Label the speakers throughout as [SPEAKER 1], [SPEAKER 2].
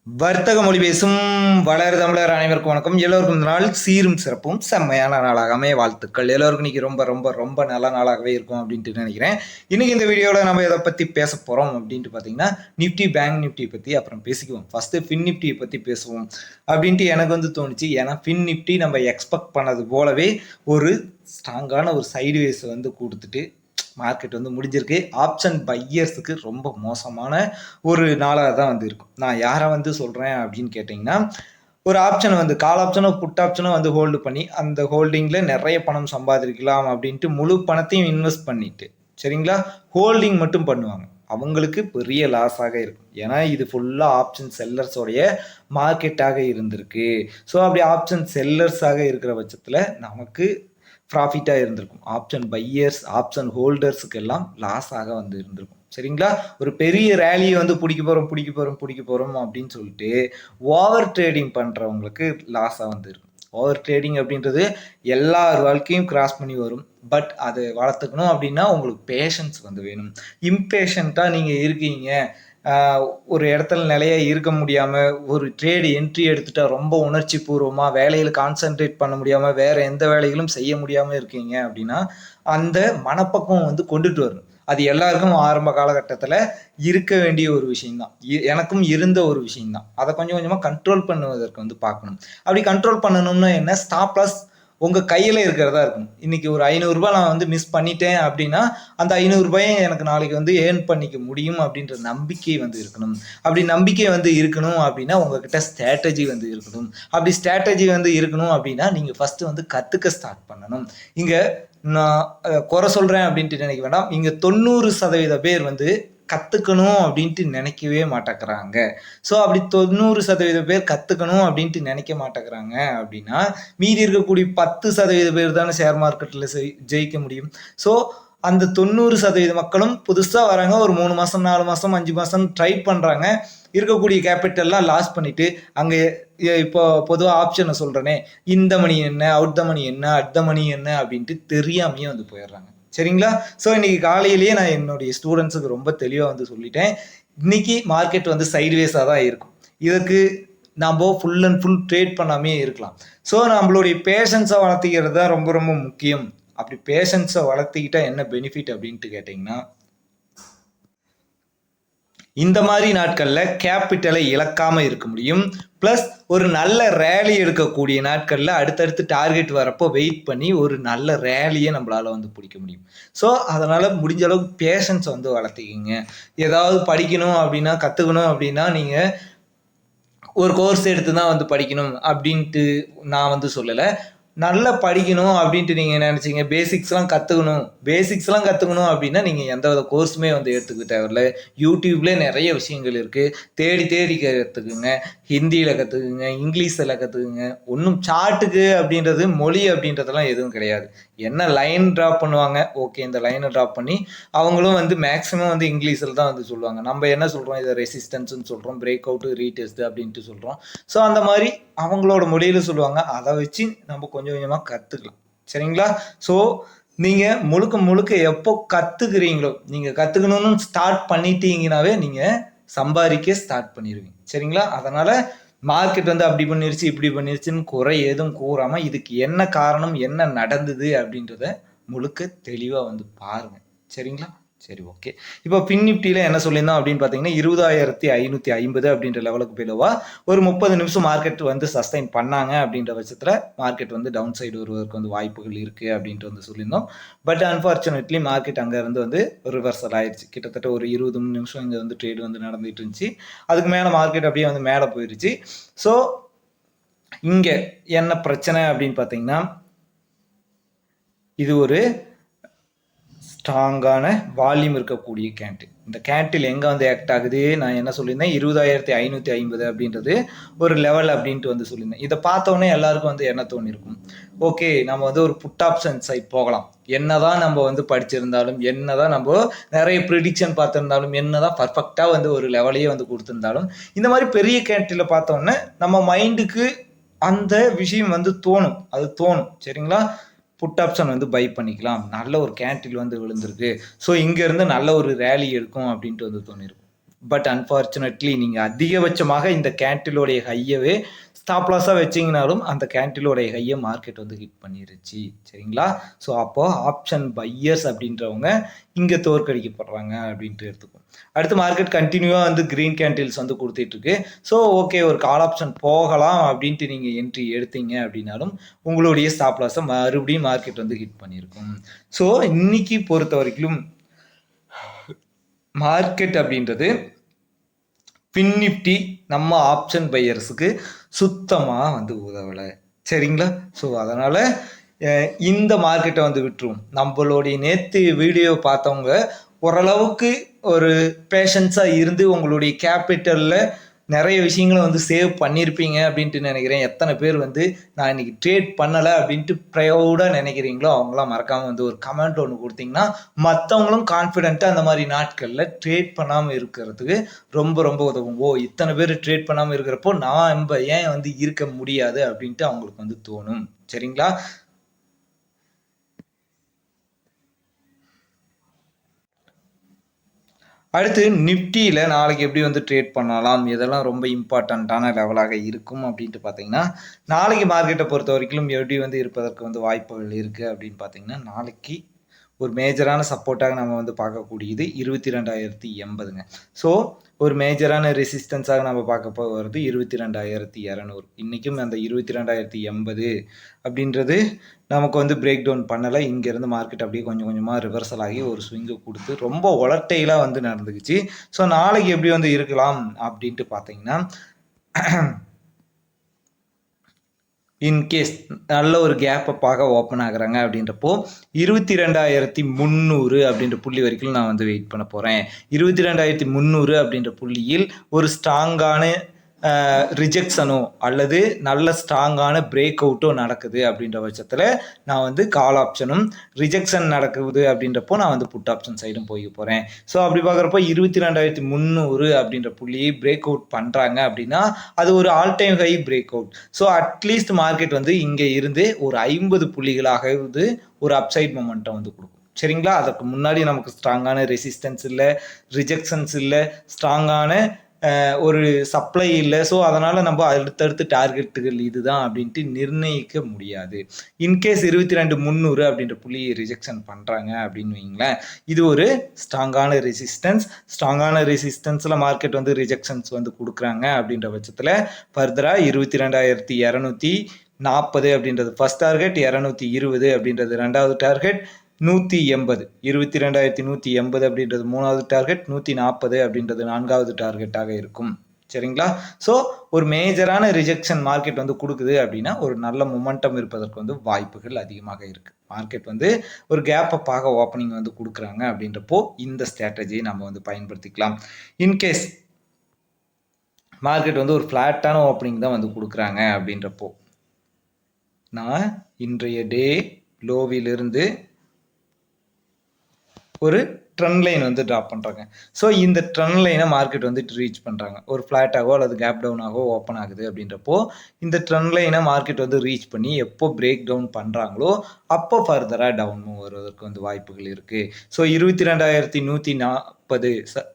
[SPEAKER 1] வர்த்தக மொழி பேசும் வளர் தமிழர் அனைவருக்கும் வணக்கம். எல்லோருக்கும் இந்த நாள் சீரும் சிறப்பும் செம்மையான நாளாக அமைய வாழ்த்துக்கள். எல்லோருக்கும் இன்னைக்கு ரொம்ப ரொம்ப ரொம்ப நல்ல நாளாகவே இருக்கும் அப்படின்ட்டு நினைக்கிறேன். இன்னைக்கு இந்த வீடியோவில் நம்ம எதை பற்றி பேச போகிறோம் அப்படின்ட்டு பார்த்தீங்கன்னா, நிஃப்டி பேங்க் நிஃப்டி பற்றி அப்புறம் பேசிக்குவோம். ஃபஸ்ட்டு ஃபின் நிஃப்டியை பற்றி பேசுவோம் அப்படின்ட்டு எனக்கு தோணுச்சு. ஏன்னா ஃபின் நிஃப்டி நம்ம எக்ஸ்பெக்ட் பண்ணது போலவே ஒரு ஸ்ட்ராங்கான ஒரு சைடுவேஸ் கொடுத்துட்டு மார்க்கெட் முடிஞ்சிருக்கு. ஆப்ஷன் பையர்ஸுக்கு ரொம்ப மோசமான ஒரு நாளாக தான் இருக்கும். நான் யாரை சொல்கிறேன் அப்படின்னு கேட்டிங்கன்னா, ஒரு ஆப்ஷனை கால் ஆப்ஷனோ புட் ஆப்ஷனோ ஹோல்டு பண்ணி அந்த ஹோல்டிங்கில் நிறைய பணம் சம்பாதிக்கலாம் அப்படின்ட்டு முழு பணத்தையும் இன்வெஸ்ட் பண்ணிட்டு சரிங்களா, ஹோல்டிங் மட்டும் பண்ணுவாங்க. அவங்களுக்கு பெரிய லாஸாக இருக்கும். ஏன்னா இது ஃபுல்லாக ஆப்ஷன் செல்லர்ஸோடைய மார்க்கெட்டாக இருந்திருக்கு. ஸோ அப்படி ஆப்ஷன் செல்லர்ஸாக இருக்கிற பட்சத்தில் நமக்கு ப்ராஃபிட்டாக இருந்திருக்கும். ஆப்ஷன் பையர்ஸ் ஆப்ஷன் ஹோல்டர்ஸுக்கு எல்லாம் லாஸாக இருந்திருக்கும். சரிங்களா, ஒரு பெரிய ரேலியை பிடிக்க போகிறோம் அப்படின்னு சொல்லிட்டு ஓவர் ட்ரேடிங் பண்ணுறவங்களுக்கு லாஸாக இருக்கும். ஓவர் ட்ரேடிங் அப்படின்றது எல்லார் வாழ்க்கையும் கிராஸ் பண்ணி வரும். பட் அதை வளர்த்துக்கணும் அப்படின்னா உங்களுக்கு பேஷன்ஸ் வேணும். இம்பேஷண்ட்டாக நீங்கள் இருக்கீங்க, ஒரு இடத்துல நிலையா இருக்க முடியாமல் ஒரு ட்ரேடு என்ட்ரி எடுத்துட்டா ரொம்ப உணர்ச்சி பூர்வமாக வேலையில் கான்சென்ட்ரேட் பண்ண முடியாமல் வேறு எந்த வேலைகளும் செய்ய முடியாமல் இருக்கீங்க அப்படின்னா அந்த மனப்பக்குவம் கொண்டுட்டு வரணும். அது எல்லாருக்கும் ஆரம்ப காலகட்டத்தில் இருக்க வேண்டிய ஒரு விஷயம்தான். எனக்கும் இருந்த ஒரு விஷயம்தான். அதை கொஞ்சம் கொஞ்சமாக கண்ட்ரோல் பண்ணுவதற்கு பார்க்கணும். அப்படி கண்ட்ரோல் பண்ணணும்னா என்ன, ஸ்டாப் லாஸ் உங்கள் கையில் இருக்கிறதா இருக்கணும். இன்றைக்கி ஒரு 500 ரூபாய் நான் மிஸ் பண்ணிட்டேன் அப்படின்னா அந்த 500 ரூபாயை எனக்கு நாளைக்கு ஏர்ன் பண்ணிக்க முடியும் அப்படின்ற நம்பிக்கை இருக்கணும். அப்படி நம்பிக்கை இருக்கணும் அப்படின்னா உங்ககிட்ட ஸ்ட்ராட்டஜி இருக்கணும். அப்படி ஸ்ட்ராட்டஜி இருக்கணும் அப்படின்னா நீங்கள் ஃபஸ்ட்டு கற்றுக்க ஸ்டார்ட் பண்ணணும். இங்கே நான் குறை சொல்கிறேன் அப்படின்ட்டு நினைக்க வேண்டாம். இங்கே 90% பேர் கற்றுக்கணும் அப்படின்ட்டு நினைக்கவே மாட்டேங்கிறாங்க. ஸோ அப்படி 90% பேர் கற்றுக்கணும் அப்படின்ட்டு நினைக்க மாட்டேங்கிறாங்க அப்படின்னா மீதி இருக்கக்கூடிய 10% பேர் தானே ஷேர் மார்க்கெட்டில் ஜெயிக்க முடியும். ஸோ அந்த 90% மக்களும் புதுசாக வராங்க, ஒரு 3 மாதம் 4 மாதம் 5 மாதம் ட்ரை பண்ணுறாங்க, இருக்கக்கூடிய கேபிட்டல்லாம் லாஸ் பண்ணிவிட்டு அங்கே இப்போ பொதுவாக ஆப்ஷனை சொல்கிறேனே, இந்த மணி என்ன, அவுட் த மணி என்ன, அட் த மணி என்ன அப்படின்ட்டு தெரியாமையே போயிடுறாங்க. சரிங்களா, ஸோ இன்னைக்கு காலையிலேயே நான் என்னுடைய ஸ்டூடெண்ட்ஸுக்கு ரொம்ப தெளிவாக சொல்லிட்டேன். இன்னைக்கு மார்க்கெட் சைட்வேஸாக தான் இருக்கும். இதுக்கு நம்ம ஃபுல் அண்ட் ஃபுல் ட்ரேட் பண்ணாமே இருக்கலாம். ஸோ நம்மளுடைய பேஷன்ஸை வளர்த்திக்கிறது தான் ரொம்ப ரொம்ப முக்கியம். அப்படி பேஷன்ஸை வளர்த்திக்கிட்டா என்ன பெனிஃபிட் அப்படின்ட்டு கேட்டிங்கன்னா, இந்த மாதிரி நாட்களில் கேபிட்டலை இழக்காமல் இருக்க முடியும். ப்ளஸ் ஒரு நல்ல ரேலி எடுக்கக்கூடிய நாட்களில் அடுத்தடுத்து டார்கெட் வரப்போ வெயிட் பண்ணி ஒரு நல்ல ரேலியை நம்மளால் பிடிக்க முடியும். ஸோ அதனால் முடிஞ்ச அளவுக்கு பேஷன்ஸை வளர்த்திக்கிங்க. ஏதாவது படிக்கணும் அப்படின்னா, கற்றுக்கணும் அப்படின்னா நீங்கள் ஒரு கோர்ஸ் எடுத்து தான் படிக்கணும் அப்படின்ட்டு நான் சொல்லலை. நல்லா படிக்கணும் அப்படின்ட்டு நீங்கள் நினச்சிங்க, பேசிக்ஸ்லாம் கற்றுக்கணும் அப்படின்னா நீங்கள் எந்த வித கோர்ஸுமே எடுத்துக்க தேவையில்லை. யூடியூப்லேயே நிறைய விஷயங்கள் இருக்குது, தேடி கற்றுக்குங்க. ஹிந்தியில் கற்றுக்குங்க, இங்கிலீஷில் கற்றுக்குங்க. ஒன்றும் சார்ட்டுக்கு அப்படின்றது மொழி அப்படின்றதெல்லாம் எதுவும் கிடையாது. என்ன லைன் ட்ராப் பண்ணுவாங்க, ஓகே இந்த லைனை ட்ராப் பண்ணி அவங்களும் மேக்ஸிமம் இங்கிலீஷில் தான் சொல்லுவாங்க. நம்ம என்ன சொல்கிறோம், இதை ரெசிஸ்டன்ஸ்ன்னு சொல்கிறோம், பிரேக் அவுட்டு ரீடெஸ்ட் அப்படின்ட்டு சொல்கிறோம். ஸோ அந்த மாதிரி அவங்களோட மொழியில் சொல்லுவாங்க, அதை வச்சு நம்ம கொஞ்சம் கொஞ்சமாக கற்றுக்கலாம். சரிங்களா, ஸோ நீங்கள் முழுக்க எப்போ கற்றுக்குறீங்களோ, நீங்கள் கற்றுக்கணும்னு ஸ்டார்ட் பண்ணிட்டீங்கன்னாவே நீங்கள் சம்பாதிக்க ஸ்டார்ட் பண்ணிடுவீங்க. சரிங்களா, அதனால் மார்க்கெட் அப்படி பண்ணிருச்சு இப்படி பண்ணிருச்சுன்னு குறை எதுவும் கூறாமல் இதுக்கு என்ன காரணம், என்ன நடந்தது அப்படின்றத முழுக்க தெளிவாக பாருங்கள். சரிங்களா, சரி ஓகே. இப்போ ஃபின் நிஃப்டியில் என்ன சொல்லியிருந்தோம் அப்படின்னு பார்த்தீங்கன்னா, 20,550 அப்படின்ற லெவலுக்கு பிலோவா ஒரு 30 நிமிஷம் மார்க்கெட் சஸ்டைன் பண்ணாங்க அப்படின்ற பட்சத்தில் மார்க்கெட் டவுன் சைடு வருவதற்கு வாய்ப்புகள் இருக்குது அப்படின்ட்டு சொல்லியிருந்தோம். பட் அன்ஃபார்ச்சுனேட்லி மார்க்கெட் அங்கேருந்து ரிவர்சல் ஆயிடுச்சு. கிட்டத்தட்ட ஒரு 20 நிமிஷம் இங்கே ட்ரேடு நடந்துகிட்டு இருந்துச்சு. அதுக்கு மேலே மார்க்கெட் அப்படியே மேலே போயிடுச்சு. ஸோ இங்கே என்ன பிரச்சனை அப்படின்னு பார்த்தீங்கன்னா, இது ஒரு ஸ்ட்ராங்கான வால்யூம் இருக்கக்கூடிய கேண்டில். இந்த கேண்டில் எங்கே ஆக்ட் ஆகுது, நான் என்ன சொல்லியிருந்தேன், 20,550 அப்படின்றது ஒரு லெவல் அப்படின்ட்டு சொல்லியிருந்தேன். இதை பார்த்தோன்னே எல்லாருக்கும் என்ன தோணிருக்கும், ஓகே நம்ம ஒரு புட் ஆப்ஷன் சைட் போகலாம். என்னதான் நம்ம படிச்சிருந்தாலும், என்னதான் நம்ம நிறைய ப்ரிடிக்ஷன் பார்த்துருந்தாலும், என்னதான் பர்ஃபெக்டாக ஒரு லெவலையே கொடுத்துருந்தாலும், இந்த மாதிரி பெரிய கேண்டில் பார்த்தோன்னே நம்ம மைண்டுக்கு அந்த விஷயம் தோணும். அது தோணும். சரிங்களா, புட் ஆப்ஷன் பை பண்ணிக்கலாம், நல்ல ஒரு கேண்டில் விழுந்திருக்கு, ஸோ இங்கேருந்து நல்ல ஒரு ரேலி எடுக்கும் அப்படின்ட்டு தோணிருக்கும். பட் அன்ஃபார்ச்சுனேட்லி நீங்கள் அதிகபட்சமாக இந்த கேண்டிலோடைய ஹையவே ஸ்டாப் லாஸாக வச்சிங்கனாலும் அந்த கேண்டிலோடைய ஹையை மார்க்கெட் வந்து ஹிட் பண்ணிருச்சு. சரிங்களா? ஸோ அப்போது ஆப்ஷன் பையர்ஸ் அப்படின்றவங்க இங்கே தோற்கடிக்கப்படுறாங்க அப்படின்ட்டு எடுத்துக்கும். அடுத்து மார்க்கெட் கண்டினியூவாக வந்து க்ரீன் கேண்டில்ஸ் வந்து கொடுத்துட்ருக்கு. ஸோ ஓகே, ஒரு கால் ஆப்ஷன் போகலாம் அப்படின்ட்டு நீங்கள் என்ட்ரி எடுத்தீங்க அப்படின்னாலும் உங்களுடைய ஸ்டாப் லாஸை மறுபடியும் மார்க்கெட் வந்து ஹிட் பண்ணியிருக்கும். ஸோ இன்னைக்கு பொறுத்த வரைக்கும் மார்க்கெட் அப்படின்றது பின் நிஃப்டி நம்ம ஆப்ஷன் பையர்ஸுக்கு சுத்தமாக வந்து உதவலை. சரிங்களா? ஸோ அதனால் இந்த மார்க்கெட்டை வந்து விட்டுருவோம். நம்மளுடைய நேற்று வீடியோ பார்த்தவங்க ஓரளவுக்கு ஒரு பேஷன்ஸாக இருந்து உங்களுடைய கேபிட்டலில் நிறைய விஷயங்களை வந்து சேவ் பண்ணியிருப்பீங்க அப்படின்ட்டு நினைக்கிறேன். எத்தனை பேர் வந்து நான் இன்னைக்கு ட்ரேட் பண்ணலை அப்படின்ட்டு ப்ரௌடாக நினைக்கிறீங்களோ அவங்களாம் மறக்காமல் வந்து ஒரு கமெண்ட் ஒன்று கொடுத்தீங்கன்னா மற்றவங்களும் கான்ஃபிடென்ட்டாக அந்த மாதிரி நாட்களில் ட்ரேட் பண்ணாமல் இருக்கிறதுக்கு ரொம்ப ரொம்ப உதவும். இத்தனை பேர் ட்ரேட் பண்ணாமல் இருக்கிறப்போ நான் ஏன் வந்து இருக்க முடியாது அப்படின்ட்டு அவங்களுக்கு வந்து தோணும். சரிங்களா? அடுத்து நிஃப்டியில் நாளைக்கு எப்படி வந்து ட்ரேட் பண்ணலாம், இதெல்லாம் ரொம்ப இம்பார்ட்டண்ட்டான லெவலாக இருக்கும் அப்படின்ட்டு பார்த்தீங்கன்னா, நாளைக்கு மார்க்கெட்டை பொறுத்த வரைக்கும் எப்படி வந்து இருப்பதற்கு வந்து வாய்ப்புகள் இருக்குது அப்படின்னு பார்த்தீங்கன்னா, நாளைக்கு ஒரு மேஜரான சப்போர்ட்டாக நம்ம வந்து பார்க்கக்கூடியது 22,080ங்க. ஸோ ஒரு மேஜரான ரெசிஸ்டன்ஸாக நம்ம பார்க்க போகிறது 22,200. இன்றைக்கும் அந்த 22,080 அப்படின்றது நமக்கு வந்து பிரேக் டவுன் பண்ணலை. இங்கேருந்து மார்க்கெட் அப்படியே கொஞ்சம் கொஞ்சமாக ரிவர்சல் ஆகி ஒரு ஸ்விங்கை கொடுத்து ரொம்ப ஒலட்டைலாக வந்து நடந்துக்குச்சு. ஸோ நாளைக்கு எப்படி வந்து இருக்கலாம் அப்படின்ட்டு பார்த்தீங்கன்னா, இன்கேஸ் நல்ல ஒரு கேப்பை பார்க்க ஓப்பன் ஆகுறாங்க அப்படின்றப்போ 22,300 அப்படின்ற புள்ளி வரைக்கும் நான் வந்து வெயிட் பண்ண போகிறேன். 22,300 அப்படின்ற புள்ளியில் ஒரு ஸ்ட்ராங்கான ரிஜெக்ஷனோ அல்லது நல்ல ஸ்ட்ராங்கான பிரேக் அவுட்டோ நடக்குது அப்படின்ற பட்சத்தில் நான் வந்து கால் ஆப்ஷனும், ரிஜெக்ஷன் நடக்குது அப்படின்றப்போ நான் வந்து புட் ஆப்ஷன் சைடும் போய் போகிறேன். ஸோ அப்படி பார்க்குறப்போ 22,300 அப்படின்ற புள்ளியை பிரேக் அவுட் பண்ணுறாங்க அப்படின்னா அது ஒரு all time high break out. So at least market வந்து இங்கே இருந்து ஒரு 50 புள்ளிகளாக வந்து ஒரு அப்சைட் மொமெண்டம் வந்து கொடுக்கும். சரிங்களா? அதற்கு முன்னாடி நமக்கு ஸ்ட்ராங்கான ரெசிஸ்டன்ஸ் இல்லை, ரிஜெக்ஷன்ஸ் இல்லை, ஸ்ட்ராங்கான ஒரு சப்ளை இல்லை. ஸோ அதனால் நம்ம அடுத்தடுத்து டார்கெட்டுகள் இதுதான் அப்படின்ட்டு நிர்ணயிக்க முடியாது. இன்கேஸ் 22,300 அப்படின்ற புள்ளியை ரிஜெக்ஷன் பண்ணுறாங்க அப்படின்னு வைங்களேன், இது ஒரு ஸ்ட்ராங்கான ரெசிஸ்டன்ஸில் மார்க்கெட் வந்து ரிஜெக்ஷன்ஸ் வந்து கொடுக்குறாங்க அப்படின்ற பட்சத்தில் ஃபர்தராக 22,240 அப்படின்றது ஃபர்ஸ்ட் டார்கெட், 220 அப்படின்றது ரெண்டாவது டார்கெட், 180 22,180 அப்படின்றது மூணாவது டார்கெட், 140 அப்படின்றது நான்காவது டார்கெட்டாக இருக்கும். சரிங்களா? ஸோ ஒரு மேஜரான ரிஜெக்ஷன் மார்க்கெட் வந்து கொடுக்குது அப்படின்னா ஒரு நல்ல மொமெண்டம் இருப்பதற்கு வந்து வாய்ப்புகள் அதிகமாக இருக்கு. மார்க்கெட் வந்து ஒரு கேப்பை பார்க்க ஓப்பனிங் வந்து கொடுக்குறாங்க அப்படின்றப்போ இந்த ஸ்ட்ராட்டஜியை நம்ம வந்து பயன்படுத்திக்கலாம். இன்கேஸ் மார்க்கெட் வந்து ஒரு ஃப்ளாட்டான ஓப்பனிங் தான் வந்து கொடுக்குறாங்க அப்படின்றப்போ நான் இன்றைய டே லோவிலிருந்து ஒரு ட்ரெண்ட் லைன் வந்து ட்ராப் பண்ணுறாங்க. ஸோ இந்த ட்ரெண்ட் லைனை மார்க்கெட் வந்து ரீச் பண்ணுறாங்க. ஒரு ஃப்ளாட்டாகவோ அல்லது கேப் டவுனாகவோ ஓப்பன் ஆகுது அப்படின்றப்போ இந்த ட்ரெண்ட் லைனை மார்க்கெட் வந்து ரீச் பண்ணி எப்போ பிரேக் டவுன் பண்ணுறாங்களோ அப்போ ஃபர்தராக டவுன் வருவதற்கு வந்து வாய்ப்புகள் இருக்குது. ஸோ 22,140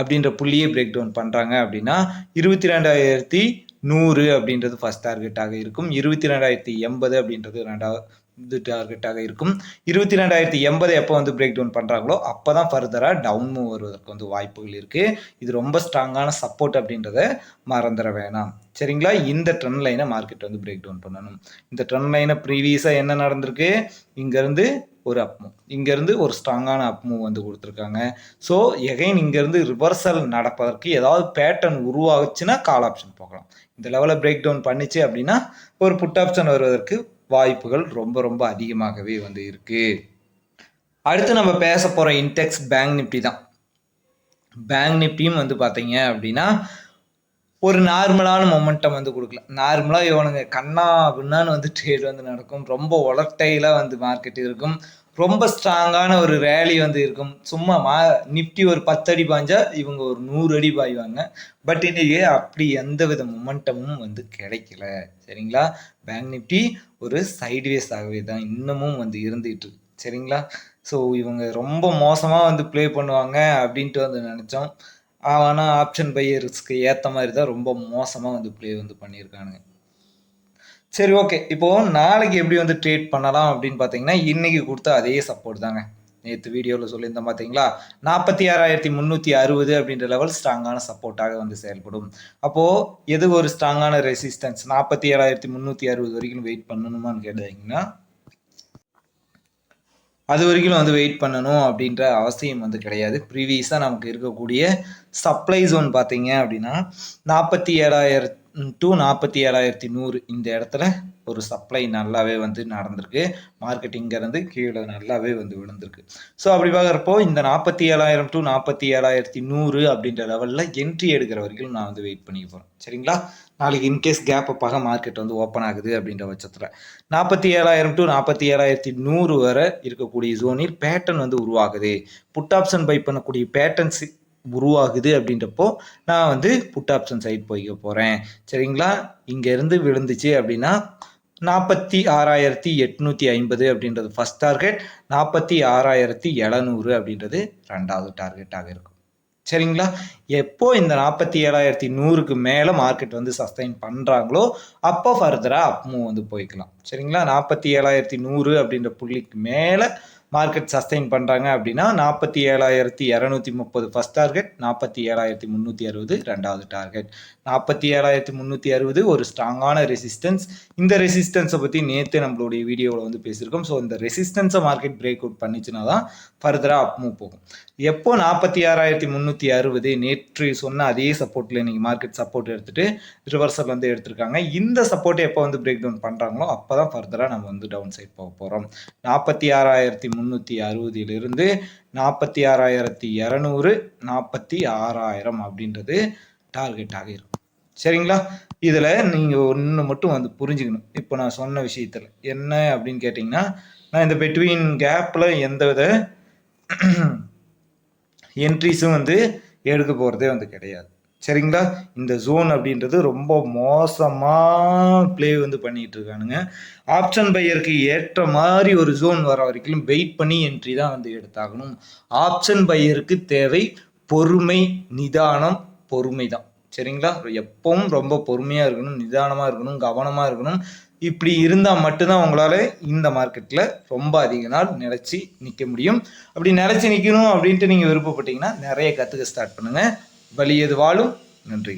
[SPEAKER 1] அப்படின்ற புள்ளியை பிரேக் டவுன் பண்ணுறாங்க அப்படின்னா 22,100 அப்படின்றது ஃபர்ஸ்ட் டார்கெட்டாக இருக்கும். 22,080 அப்படின்றது ரெண்டாவது டார்கெட்டாக இருக்கும். 22,080 எப்போ வந்து பிரேக் டவுன் பண்ணுறாங்களோ அப்போ தான் ஃபர்தராக டவுன் மூவ் வருவதற்கு வந்து வாய்ப்புகள் இருக்குது. இது ரொம்ப ஸ்ட்ராங்கான சப்போர்ட் அப்படின்றத மறந்துட வேணாம். சரிங்களா? இந்த ட்ரெண்ட் லைனை மார்க்கெட் வந்து பிரேக் டவுன் பண்ணணும். இந்த ட்ரெண்ட் லைனை ப்ரீவியஸாக என்ன நடந்திருக்கு, இங்கேருந்து ஒரு அப் மூவ், இங்கேருந்து ஒரு ஸ்ட்ராங்கான அப் மூவ் வந்து கொடுத்துருக்காங்க. ஸோ எகைன் இங்கேருந்து ரிவர்சல் நடப்பதற்கு ஏதாவது பேட்டர்ன் உருவாகுச்சுன்னா கால் ஆப்ஷன் போகலாம். இந்த லெவலில் பிரேக் டவுன் பண்ணிச்சு அப்படின்னா ஒரு புட் ஆப்ஷன் வருவதற்கு வாய்ப்புகள் ரொம்ப ரொம்ப அதிகமாகவே வந்து இருக்கு. அடுத்து நம்ம பேச போகிற இன்டெக்ஸ் பேங்க் நிஃப்டி தான். பேங்க் நிஃப்டியும் வந்து பார்த்தீங்க அப்படின்னா ஒரு நார்மலான மொமெண்டம் வந்து கொடுக்கல. நார்மலாக இவனுங்க கண்ணா அப்படின்னான்னு வந்து ட்ரேட் வந்து நடக்கும். ரொம்ப ஒலட்டைலாக வந்து மார்க்கெட் இருக்கும். ரொம்ப ஸ்ட்ராங்கான ஒரு ரேலி வந்து இருக்கும். சும்மா நிஃப்டி ஒரு 10 அடி பாய்ஞ்சா இவங்க ஒரு 100 அடி பாய்வாங்க. பட் இன்னைக்கு அப்படி எந்த வித மொமெண்டமும் வந்து கிடைக்கல. சரிங்களா? பேங்க் நிஃப்டி ஒரு சைட்வேஸ் ஆகவே தான் இன்னமும் வந்து இருந்துகிட்டு. சரிங்களா? ஸோ இவங்க ரொம்ப மோசமாக வந்து ப்ளே பண்ணுவாங்க அப்படின்ட்டு வந்து நினச்சோம். ஆனால் ஆப்ஷன் பையர்ஸ்க்கு ஏற்ற மாதிரி தான் ரொம்ப மோசமாக வந்து ப்ளே வந்து பண்ணியிருக்கானுங்க. சரி, ஓகே. இப்போது நாளைக்கு எப்படி வந்து ட்ரேட் பண்ணலாம் அப்படின்னு பார்த்தீங்கன்னா, இன்றைக்கி கொடுத்த அதே சப்போர்ட் தாங்க. நேற்று வீடியோவில் சொல்லியிருந்தேன் பார்த்தீங்களா, 46,360 அப்படின்ற லெவல் ஸ்ட்ராங்கான சப்போர்ட்டாக வந்து செயல்படும். அப்போது எது ஒரு ஸ்ட்ராங்கான ரெசிஸ்டன்ஸ் 47,360 வரைக்கும் வெயிட் பண்ணணுமான்னு கேட்டீங்கன்னா, அது வரைக்கும் வந்து வெயிட் பண்ணணும் அப்படின்ற அவசியம் வந்து கிடையாது. ப்ரீவியஸாக நமக்கு இருக்கக்கூடிய சப்ளை ஜோன் பார்த்தீங்க அப்படின்னா 47,000 to 47,100 இந்த இடத்துல ஒரு சப்ளை நல்லாவே வந்து நடந்திருக்கு. மார்க்கெட்டிங்கிறது கீழே நல்லாவே வந்து விழுந்திருக்கு. ஸோ அப்படி பார்க்குறப்போ இந்த 47,000 to 47,100 அப்படின்ற லெவலில் என்ட்ரி எடுக்கிற வரைக்கும் நான் வந்து வெயிட் பண்ணிக்க போகிறேன். சரிங்களா? நாளைக்கு இன்கேஸ் கேப் அப்பாக மார்க்கெட் வந்து ஓப்பன் ஆகுது அப்படின்ற பட்சத்தில் 47,000 to 47,100 வரை இருக்கக்கூடிய ஜோனில் பேட்டர்ன் வந்து உருவாகுது. புட் ஆப்ஷன் பை பண்ணக்கூடிய பேட்டர்ன்ஸ் உருவாகுது அப்படின்றப்போ நான் வந்து புட் ஆப்ஷன் சைட் போய்க்க போகிறேன். சரிங்களா? இங்கேருந்து விழுந்துச்சு அப்படின்னா 46,850 அப்படின்றது ஃபர்ஸ்ட் டார்கெட், 46,700 அப்படின்றது ரெண்டாவது டார்கெட்டாக இருக்கும். சரிங்களா? எப்போ இந்த 47,100க்கு மேலே மார்க்கெட் வந்து சஸ்டைன் பண்ணுறாங்களோ அப்போ ஃபர்தராக அப் மூவ் வந்து போய்க்கலாம். சரிங்களா? 47,100 அப்படின்ற புள்ளிக்கு மேலே மார்க்கெட் சஸ்டைன் பண்ணுறாங்க அப்படின்னா 47,230 ஃபர்ஸ்ட் டார்கெட், 47,360 ரெண்டாவது டார்கெட். 47,360 ஒரு ஸ்ட்ராங்கான ரெசிஸ்டன்ஸ். இந்த ரெசிஸ்டன்ஸை பற்றி நேற்று நம்மளுடைய வீடியோவில் வந்து பேசியிருக்கோம். ஸோ இந்த ரெசிஸ்டன்ஸை மார்க்கெட் பிரேக் அவுட் பண்ணிச்சுன்னா தான் ஃபர்தராக அப் மூவ் போகும். எப்போ 46,360 நேற்று சொன்ன அதே சப்போர்ட்டில் இன்றைக்கி மார்க்கெட் சப்போர்ட் எடுத்துகிட்டு ரிவர்சல் வந்து எடுத்திருக்காங்க. இந்த சப்போர்ட்டை எப்போ வந்து பிரேக் டவுன் பண்ணுறாங்களோ அப்போ தான் ஃபர்தராக நம்ம வந்து டவுன் சைட் போக போகிறோம். 46,360 46,200 46,000 அப்படின்றது டார்கெட்டாக இருக்கும். சரிங்களா? இதில் நீங்கள் ஒன்று மட்டும் வந்து புரிஞ்சுக்கணும். இப்போ நான் சொன்ன விஷயத்தில் என்ன அப்படின்னு கேட்டிங்கன்னா, நான் இந்த பிட்வீன் கேப்பில் எந்தவித என்ட்ரிஸும் வந்து எடுக்க போகிறதே வந்து கிடையாது. சரிங்களா? இந்த ஜோன் அப்படின்றது ரொம்ப மோசமாக ப்ளே வந்து பண்ணிகிட்டு இருக்கானுங்க. ஆப்ஷன் பையருக்கு ஏற்ற மாதிரி ஒரு ஜோன் வர வரைக்கும் வெயிட் பண்ணி என்ட்ரி தான் வந்து எடுத்தாகணும். ஆப்ஷன் பையருக்கு தேவை பொறுமை, நிதானம், பொறுமை தான். சரிங்களா? எப்பவும் ரொம்ப பொறுமையாக இருக்கணும், நிதானமாக இருக்கணும், கவனமாக இருக்கணும். இப்படி இருந்தால் மட்டும்தான் உங்களால் இந்த மார்க்கெட்டில் ரொம்ப அதிக நாள் நிலச்சி நிற்க முடியும். அப்படி நிலச்சி நிற்கணும் அப்படின்ட்டு நீங்கள் விருப்பப்பட்டீங்கன்னா நிறைய கற்றுக்க ஸ்டார்ட் பண்ணுங்கள். வலியது வாழும். நன்றி.